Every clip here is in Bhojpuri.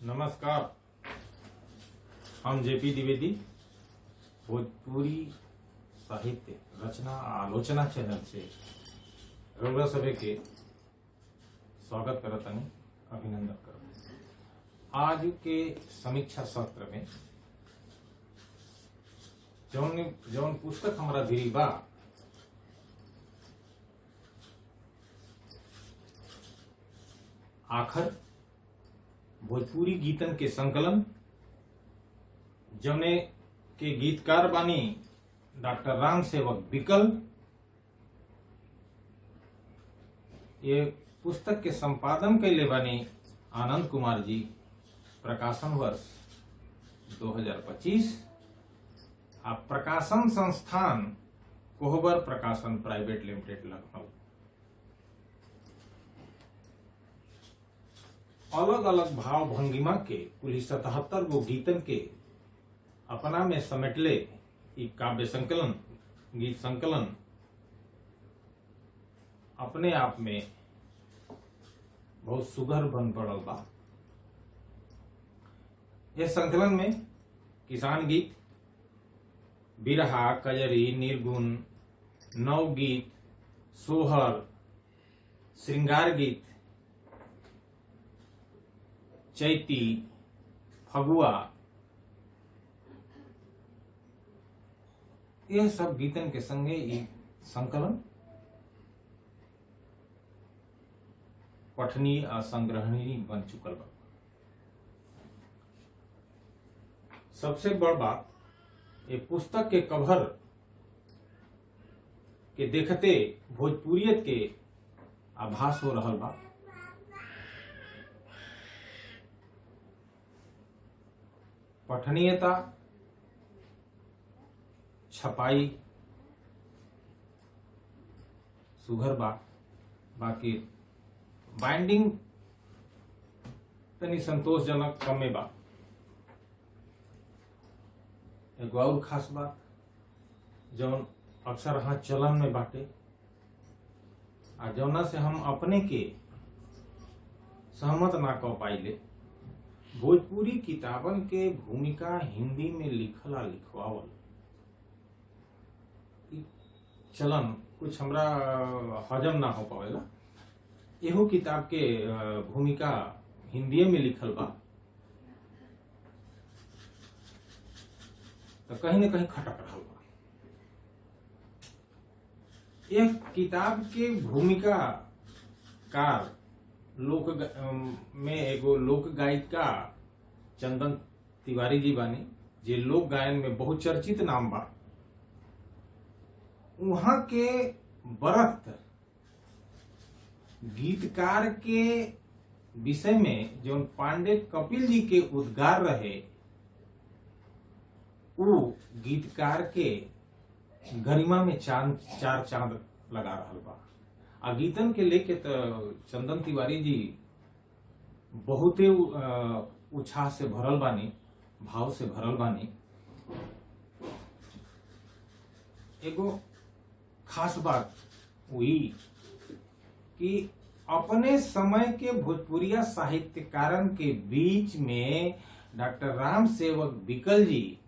नमस्कार। हम जेपी द्विवेदी भोजपुरी साहित्य रचना आलोचना चैनल से रउरा सभे के स्वागत करतनी, अभिनंदन करत। आज के समीक्षा सत्र में जौन पुस्तक हमारा भिरी बा आखर भोजपुरी गीतन के संकलन, जौने के गीतकार बानी डॉक्टर राम सेवक बिकल। ये पुस्तक के संपादन कैले बानी आनंद कुमार जी। प्रकाशन वर्ष 2025। आ प्रकाशन संस्थान कोहबर प्रकाशन प्राइवेट लिमिटेड लखनऊ। अलग अलग भाव भंगिमा के कुल 77 गो गीतन के अपना में समेटले ई काव्य संकलन, गीत संकलन अपने आप में बहुत सुघर बन पड़ल बा। इस संकलन में किसान गीत, बिरहा, कजरी, निर्गुण, नवगीत, सोहर, श्रृंगार गीत, चैती, फगुआ, यह सब गीतन के संगे एक संकलन पठनीय और संग्रहणीय बन चुकल बा। सबसे बड़ बात, ये पुस्तक के कवर के देखते भोजपुरियत के आभास हो रहल बा। पठनीयता, छपाई सुघर बा, बाकी बाइंडिंग तनी संतोषजनक कमे बा। एगो और खास बात जौन अक्सर हाँ चलन में बाटे आ जौना से हम अपने के सहमत ना कह पाइले, भोजपुरी किताबन के भूमिका हिंदी में लिखला लिखवावल चलन कुछ हमरा हजम ना हो पावेला। एहो किताब के भूमिका हिंदी में लिखल बा तो कहीं न कहीं खटक रहल बा। यह किताब के भूमिका कार लोक में एगो लोक गायिका चंदन तिवारी जी बानी, जे लोक गायन में बहुत चर्चित नाम बा। वहां के बरत गीतकार के विषय में जो पांडे कपिल जी के उद्गार रहे, वो गीतकार के गरिमा में चार चांद लगा रहल बा। आ गीतन के लेके तो चंदन तिवारी जी बहुते उत्साह से भरल बानी, भाव से भरल बानी। एगो खास बात हुई कि अपने समय के भोजपुरिया साहित्यकारन के बीच में डॉक्टर राम सेवक बिकल जी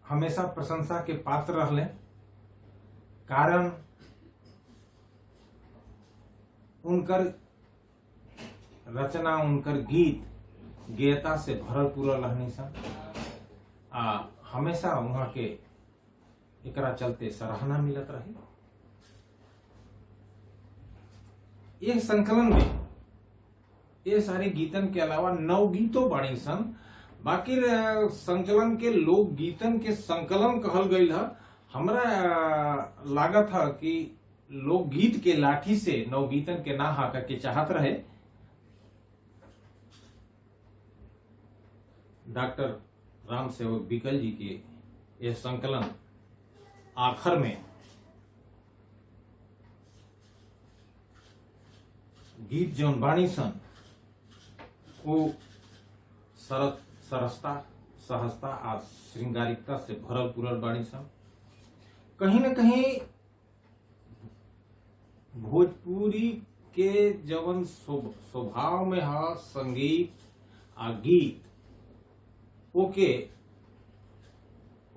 हमेशा प्रशंसा के पात्र रहले। कारण उनकर रचना, उनकर गीत गेयता से भरल पूरल रहनी सन। हमेशा वहां के एकरा चलते सराहना मिलत रही। ये संकलन में ये सारे गीतन के अलावा 9 गीतों बाणी सन। बाकी संकलन के लोक गीतन के संकलन कहल गई है। हमरा लागत है कि लोकगीत के लाठी से नवगीतन के ना हाका के चाहत रहे। डॉक्टर राम सेवक बिकल जी के यह संकलन आखिर में गीत जौन बाणी सन वो सरसता, सहजता और श्रृंगारिकता से भरल पूरल बाणी सन। कहीं न कहीं भोजपुरी के जवन स्वभाव में है संगीत आ गीत ओके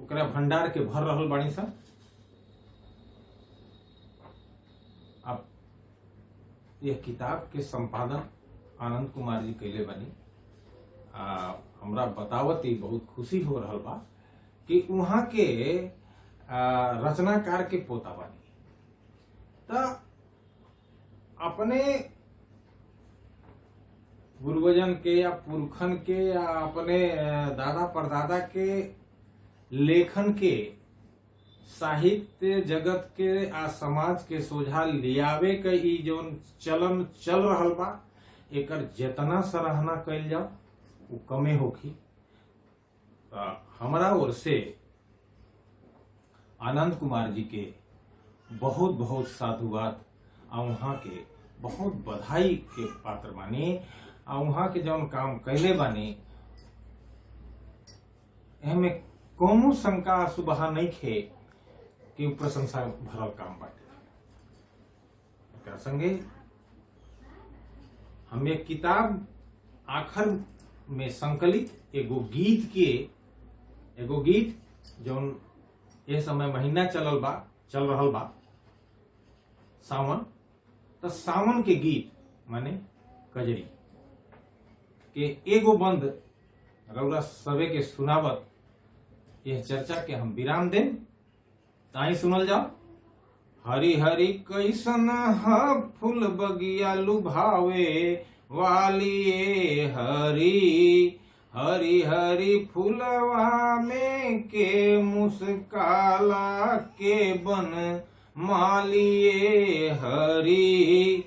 ओकरा भंडार के भर रहल बानी सन। अब यह किताब के संपादन आनंद कुमार जी कैले बानी। हमरा बतावत ही बहुत खुशी हो रहल बा कि वहां के रचनाकार के पोता बानी। त अपने पूर्वजन के या पुरखन के या अपने दादा परदादा के लेखन के साहित्य जगत के आ समाज के सोझा लियावे के ई जौन चलन चल रहल बा एकर जितना सराहना कैल जाओ वो कमे होखी। हमरा ओर से आनंद कुमार जी के बहुत बहुत साधुवाद आ वहाँ के बहुत बधाई के पात्र बानी। आ वहाँ के जौन काम कैले बानी एमे कोनो शंका सुबह नहीं खे कि प्रशंसा भरल काम बाटे। एकरा संगे हम एक किताब आखिर में संकलित एगो गीत जौन ये समय महीना चल रहल बा सावन। तो सावन के गीत माने कजरी के एगो बंद रउरा सबे के सुनावत यह चर्चा के हम विराम दें। ताही सुनल जाओ। हरी हरी कैसन ह फूल बगिया लुभावे वाली हरी हरी हरी फूलवा में के मुस्काला के बन मालिए हरी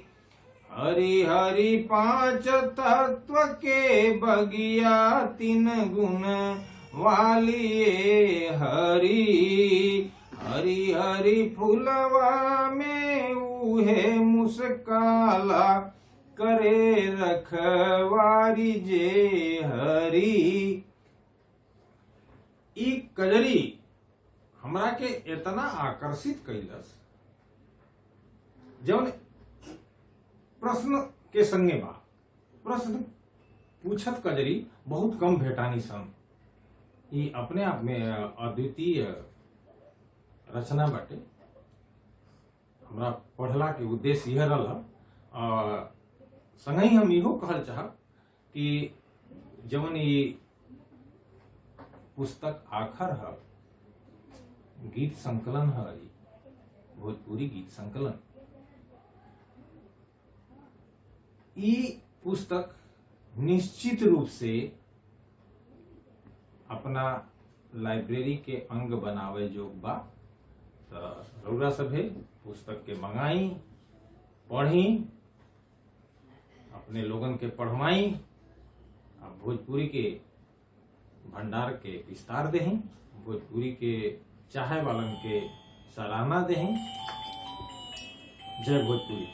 हरी हरी पांच तत्व के बगिया तीन गुण वालिए हरी हरी हरी फूलवा में उहे मुस्काला करे रखवारी जे हरी। ई कजरी हमरा के इतना आकर्षित कैलस जौन प्रश्न के संगे बा। प्रश्न पूछत कजरी बहुत कम भेटानी सन। ई अपने आप में अद्वितीय रचना बाटे। हमरा पढ़ला के उद्देश्य यह रहल। संगही हम इहो कहल चाहब कि जवन ई पुस्तक आखर है गीत संकलन है भोजपुरी गीत संकलन। ई पुस्तक निश्चित रूप से अपना लाइब्रेरी के अंग बनावे जोग बा। तो रउरा सभे पुस्तक के मंगाई पढ़ी अपने लोगन के पढ़वाई भोजपुरी के भंडार के विस्तार देहीं भोजपुरी के चाहे वालन के सराहना देहीं। जय भोजपुरी।